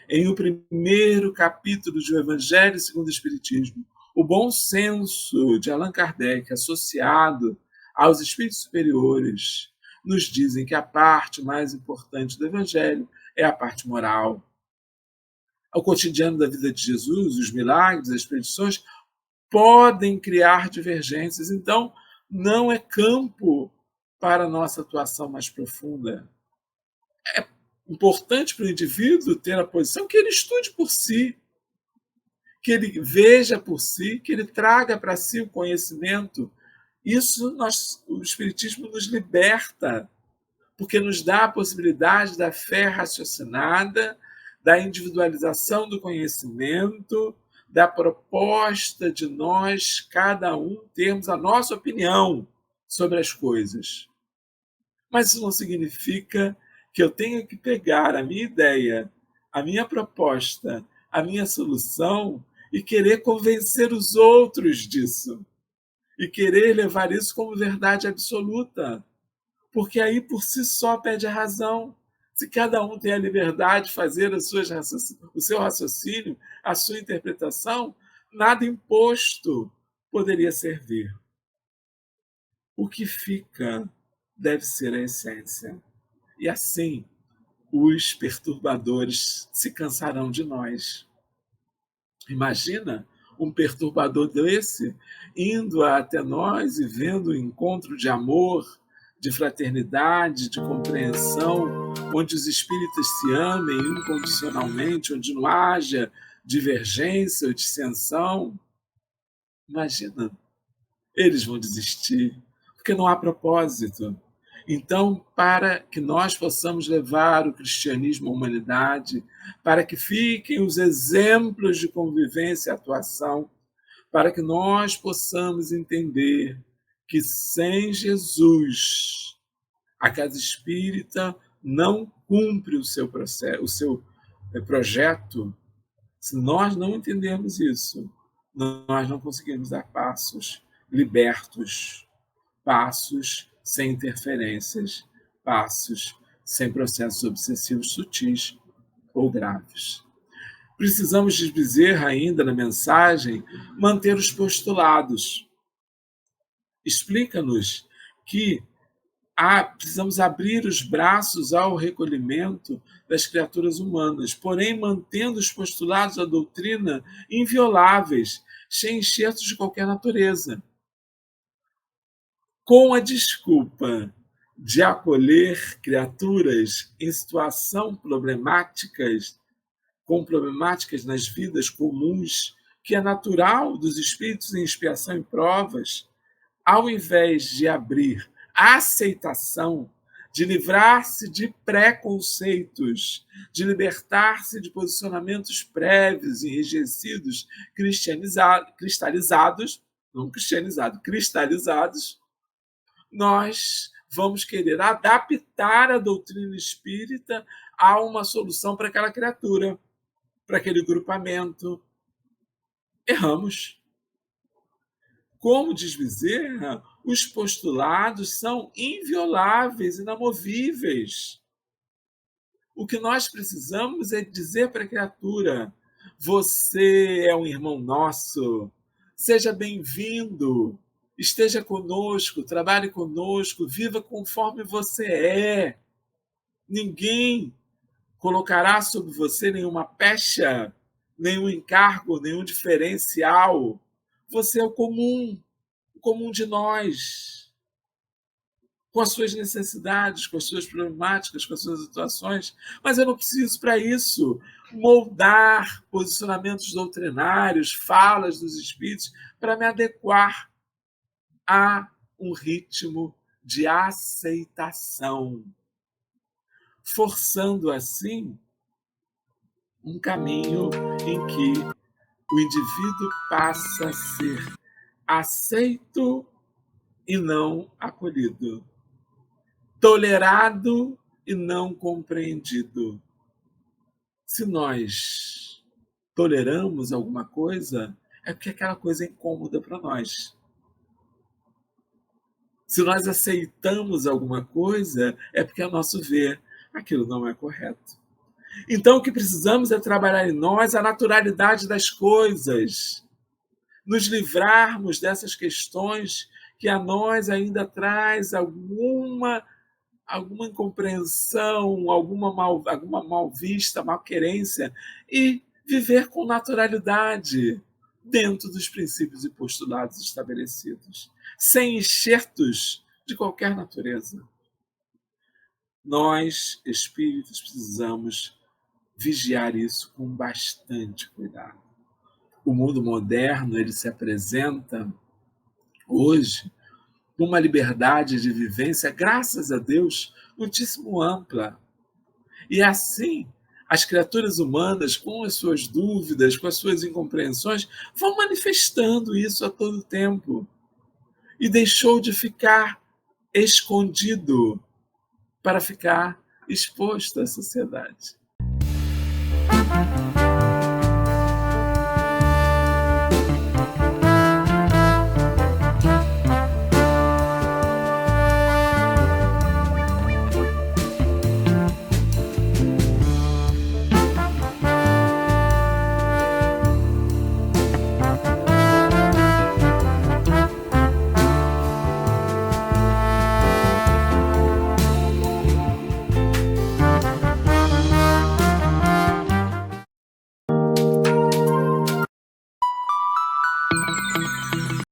em o primeiro capítulo do Evangelho segundo o Espiritismo, o bom senso de Allan Kardec, associado aos espíritos superiores, nos dizem que a parte mais importante do Evangelho é a parte moral. O cotidiano da vida de Jesus, os milagres, as predições, podem criar divergências. Então, não é campo para a nossa atuação mais profunda. É importante para o indivíduo ter a posição que ele estude por si, que ele veja por si, que ele traga para si o conhecimento. Isso o Espiritismo nos liberta, porque nos dá a possibilidade da fé raciocinada, da individualização do conhecimento, da proposta de nós, cada um, termos a nossa opinião sobre as coisas. Mas isso não significa que eu tenha que pegar a minha ideia, a minha proposta, a minha solução e querer convencer os outros disso. E querer levar isso como verdade absoluta. Porque aí por si só perde a razão. Se cada um tem a liberdade de fazer o seu raciocínio, a sua interpretação, nada imposto poderia servir. O que fica deve ser a essência. E assim, os perturbadores se cansarão de nós. Imagina um perturbador desse indo até nós e vendo um encontro de amor, de fraternidade, de compreensão, onde os espíritas se amem incondicionalmente, onde não haja divergência ou dissensão. Imagina, eles vão desistir, porque não há propósito. Então, para que nós possamos levar o cristianismo à humanidade, para que fiquem os exemplos de convivência e atuação, para que nós possamos entender que sem Jesus a casa espírita não cumpre o seu projeto. Se nós não entendermos isso, nós não conseguimos dar passos libertos, passos sem interferências, passos sem processos obsessivos sutis ou graves. Precisamos de Bezerra ainda na mensagem manter os postulados. Explica-nos que precisamos abrir os braços ao recolhimento das criaturas humanas, porém mantendo os postulados da doutrina invioláveis, sem enxertos de qualquer natureza. Com a desculpa de acolher criaturas em situação com problemáticas nas vidas comuns, que é natural dos espíritos em expiação e provas, ao invés de abrir a aceitação, de livrar-se de preconceitos, de libertar-se de posicionamentos prévios, enrijecidos, cristalizados, não cristianizados, cristalizados, nós vamos querer adaptar a doutrina espírita a uma solução para aquela criatura, para aquele grupamento. Erramos. Como diz Bezerra, os postulados são invioláveis, inamovíveis. O que nós precisamos é dizer para a criatura: você é um irmão nosso, seja bem-vindo, esteja conosco, trabalhe conosco, viva conforme você é. Ninguém colocará sobre você nenhuma pecha, nenhum encargo, nenhum diferencial. Você é o comum de nós, com as suas necessidades, com as suas problemáticas, com as suas situações. Mas eu não preciso, para isso, moldar posicionamentos doutrinários, falas dos espíritos, para me adequar a um ritmo de aceitação, forçando assim um caminho em que o indivíduo passa a ser aceito e não acolhido, tolerado e não compreendido. Se nós toleramos alguma coisa, é porque aquela coisa é incômoda para nós. Se nós aceitamos alguma coisa, é porque, a nosso ver, aquilo não é correto. Então, o que precisamos é trabalhar em nós a naturalidade das coisas, nos livrarmos dessas questões que a nós ainda traz alguma incompreensão, alguma mal vista, malquerência, e viver com naturalidade dentro dos princípios e postulados estabelecidos, sem enxertos de qualquer natureza. Nós, espíritos, precisamos vigiar isso com bastante cuidado. O mundo moderno, ele se apresenta hoje com uma liberdade de vivência, graças a Deus, muitíssimo ampla. E assim, as criaturas humanas, com as suas dúvidas, com as suas incompreensões, vão manifestando isso a todo tempo. E deixou de ficar escondido para ficar exposto à sociedade.